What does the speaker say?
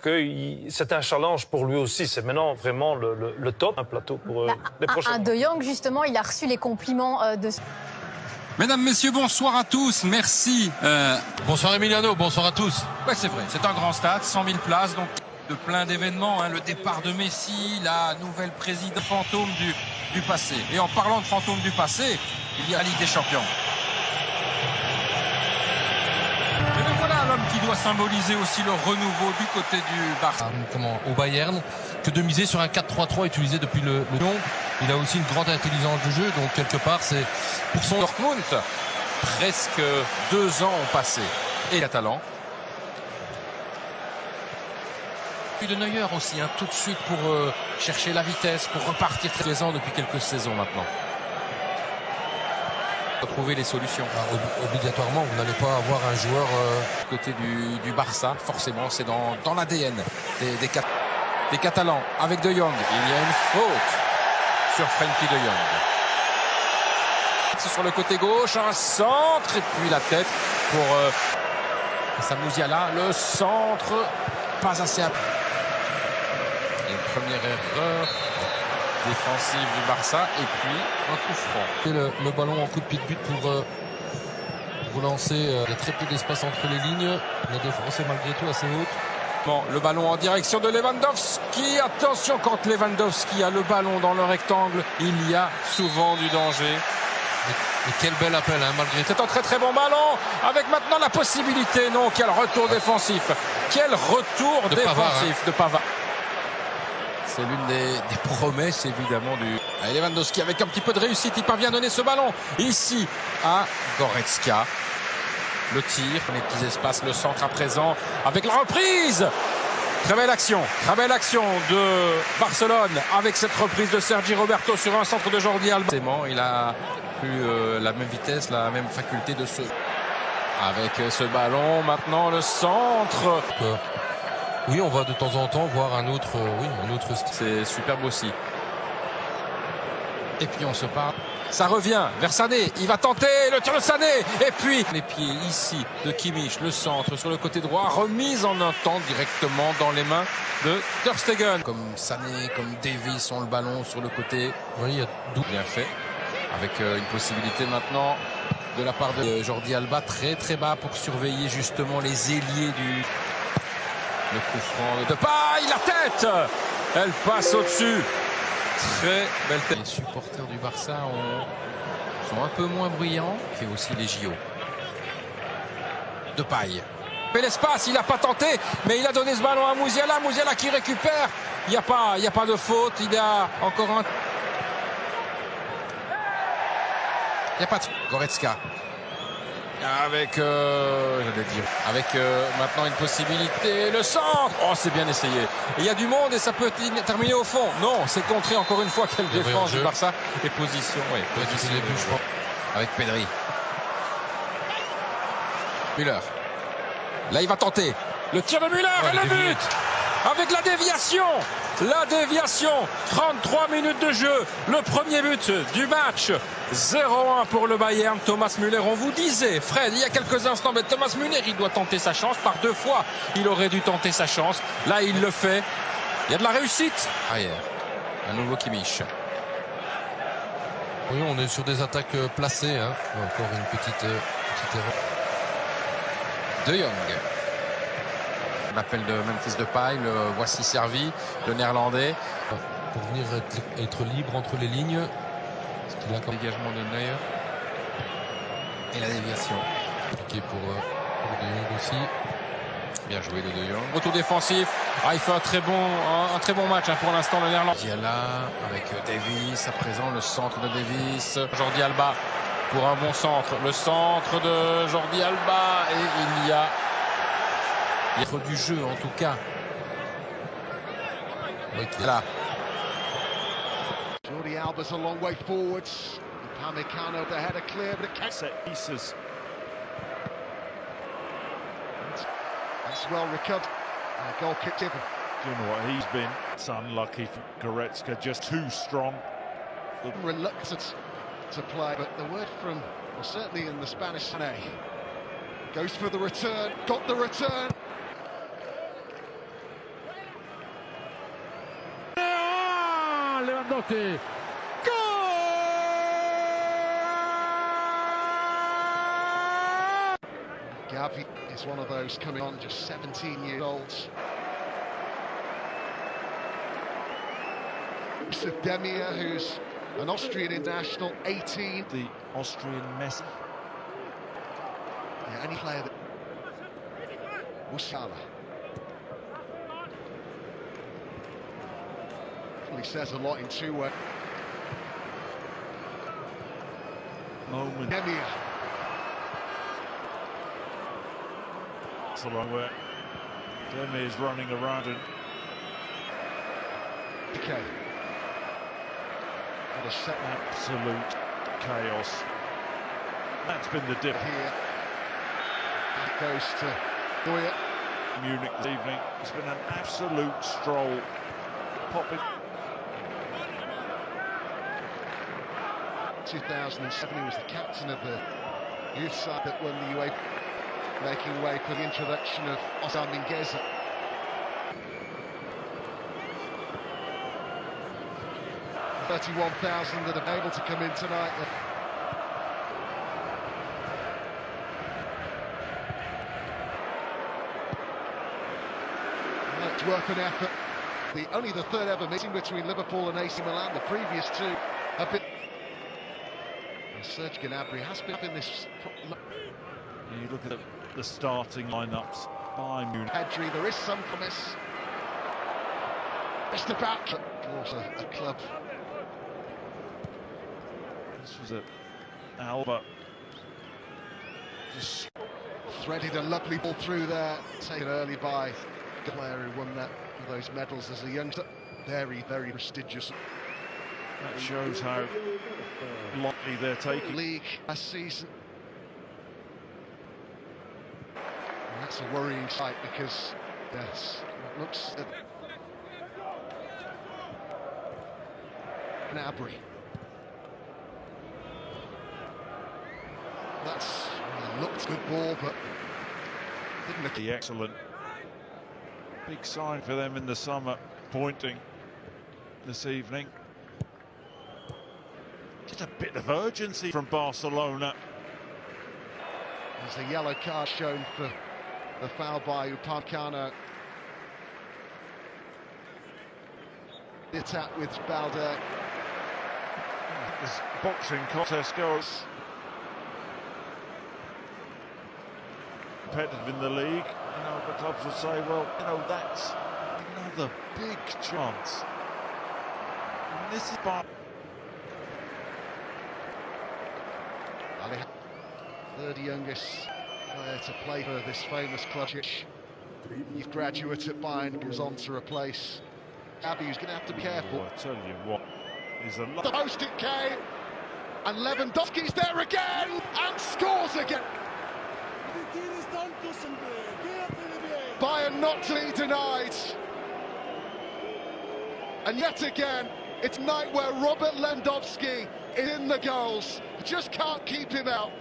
que c'est un challenge pour lui aussi. C'est maintenant vraiment le top, un plateau pour les prochains. De Jong, justement, il a reçu les compliments de... Mesdames, messieurs, bonsoir à tous, merci. Bonsoir Emiliano, bonsoir à tous. Ouais, c'est vrai, c'est un grand stade, 100 000 places, donc de plein d'événements, hein, le départ de Messi, la nouvelle présidente fantôme du passé. Et en parlant de fantôme du passé, il y a la Ligue des Champions. Et bien voilà l'homme qui doit symboliser aussi le renouveau du côté du Barça. Au Bayern, que de miser sur un 4-3-3 utilisé depuis le Lyon. Il a aussi une grande intelligence de jeu, donc quelque part c'est pour son... Dortmund, presque 2 ans ont passé. Et Catalan. Puis de Neuer aussi, hein, tout de suite pour chercher la vitesse, pour repartir très présent depuis quelques saisons maintenant. Trouver les solutions. Obligatoirement, vous n'allez pas avoir un joueur... Côté du Barça, forcément, c'est dans l'ADN des Catalans. Avec De Jong, il y a une faute sur Frenkie De Jong. C'est sur le côté gauche, un centre, et puis la tête pour Samouziala. Le centre, pas assez... Une première erreur défensive du Barça, et puis un coup franc. Le ballon en coup de pied de but pour relancer. Il y a très peu d'espace entre les lignes. La défense est malgré tout assez haute. Bon, le ballon en direction de Lewandowski. Attention, quand Lewandowski a le ballon dans le rectangle, il y a souvent du danger. Et quel bel appel, hein, malgré tout. C'est un très très bon ballon, avec maintenant la possibilité. Non, quel retour défensif. Quel retour de défensif Pavard, hein. De Pavard. C'est l'une des promesses évidemment du... Allez, Lewandowski avec un petit peu de réussite, il parvient à donner ce ballon ici à Goretzka. Le tir, les petits espaces, le centre à présent avec la reprise. Très belle action de Barcelone avec cette reprise de Sergi Roberto sur un centre de Jordi Alba. Il a plus la même vitesse, la même faculté de se... Avec ce ballon, maintenant le centre. Oui, on va de temps en temps voir un autre style. C'est superbe aussi. Et puis on se parle. Ça revient vers Sané. Il va tenter le tir de Sané. Et puis les pieds ici de Kimmich, le centre sur le côté droit, remise en un temps directement dans les mains de Ter Stegen. Comme Sané, comme Davies ont le ballon sur le côté. Oui, il y a bien fait. Avec une possibilité maintenant de la part de Jordi Alba très très bas pour surveiller justement les ailiers du... Le coup franc de Paille, la tête. Elle passe au-dessus. Très belle tête. Les supporters du Barça sont un peu moins bruyants que aussi les JO. De Paille. Mais l'espace, il n'a pas tenté, mais il a donné ce ballon à Musiala. Musiala qui récupère. Il n'y a pas de faute. Il y a encore un... Il n'y a pas de... Goretzka. Avec, maintenant une possibilité, le centre. Oh, c'est bien essayé. Il y a du monde et ça peut terminer au fond. Non, c'est contré encore une fois. Quelle défense du Barça. Et position, oui. Position début, je crois. Avec Pedri. Müller. Là, il va tenter. Le tir de Müller et le but. Avec la déviation. 33 minutes de jeu. Le premier but du match. 0-1 pour le Bayern. Thomas Müller, on vous disait, Fred, il y a quelques instants, mais Thomas Müller, il doit tenter sa chance. Par 2 fois, il aurait dû tenter sa chance. Là, il le fait. Il y a de la réussite. Arrière. Un nouveau Kimmich. Oui, on est sur des attaques placées. Hein. Encore une petite erreur. De Jong. L'appel de Memphis Depay, le voici servi, le néerlandais. Pour venir être libre entre les lignes. Le dégagement de Neuer. Et la déviation. Compliqué pour De Jong aussi. Bien joué de Jong. Retour défensif. Il fait un très bon match pour l'instant le néerlandais. Diala avec Davies à présent, le centre de Davies. Jordi Alba pour un bon centre. Le centre de Jordi Alba et il y a du jeu en tout cas. Là. Jordi Alba's a long way forwards. Upamecano, the header clear, but it can't set pieces. That's well recovered. Goal kicked in. Doing what he's been. It's unlucky for Goretzka, just too strong. Reluctant to play, but the word from, well, certainly in the Spanish, goes for the return, got the return. Lewandowski. Gavi is one of those coming on, just 17 years old. Demir, who's an Austrian international, 18. The Austrian Messi. Yeah, any player that... Musiala. Well, he says a lot in two-way. Moment. Demir. It's a long way. Demir is running around and... Okay. What a set Absolute chaos. That's been the dip here. That goes to Neuer. Munich this evening. It's been an absolute stroll. Popping. 2007, he was the captain of the youth side that won the UEFA, making way for the introduction of Oscar Mingueza. $31,000 that are able to come in tonight. It's worth an effort. Only the third ever meeting between Liverpool and AC Milan. The previous two have been... Serge Gnabry has been in this... You look at the starting lineups by Munich. Pedri, there is some promise. Just about... Also a club. This was at Alba. Just Threaded a lovely ball through there, taken early by the player who won those medals as a youngster. Very, very prestigious. that shows how lightly they're taking League last season. And that's a worrying sight because, yes, it looks... Gnabry. That's looked good ball, but didn't look the excellent. Big sign for them in the summer, pointing this evening. Just a bit of urgency from Barcelona. There's a yellow card shown for the foul by Upamecano. The attack with Balde. This boxing contest goes competitive in the league. You know, the clubs will say, well, you know, that's another big chance. And this is by third youngest player to play for this famous club. Youth graduate at Bayern goes on to replace Gavi, who's going to have to be careful. I tell you what, is a lot. The post it came, and Lewandowski's there again, and scores again. Bayern not to be denied. And yet again, it's a night where Robert Lewandowski is in the goals. Just can't keep him out.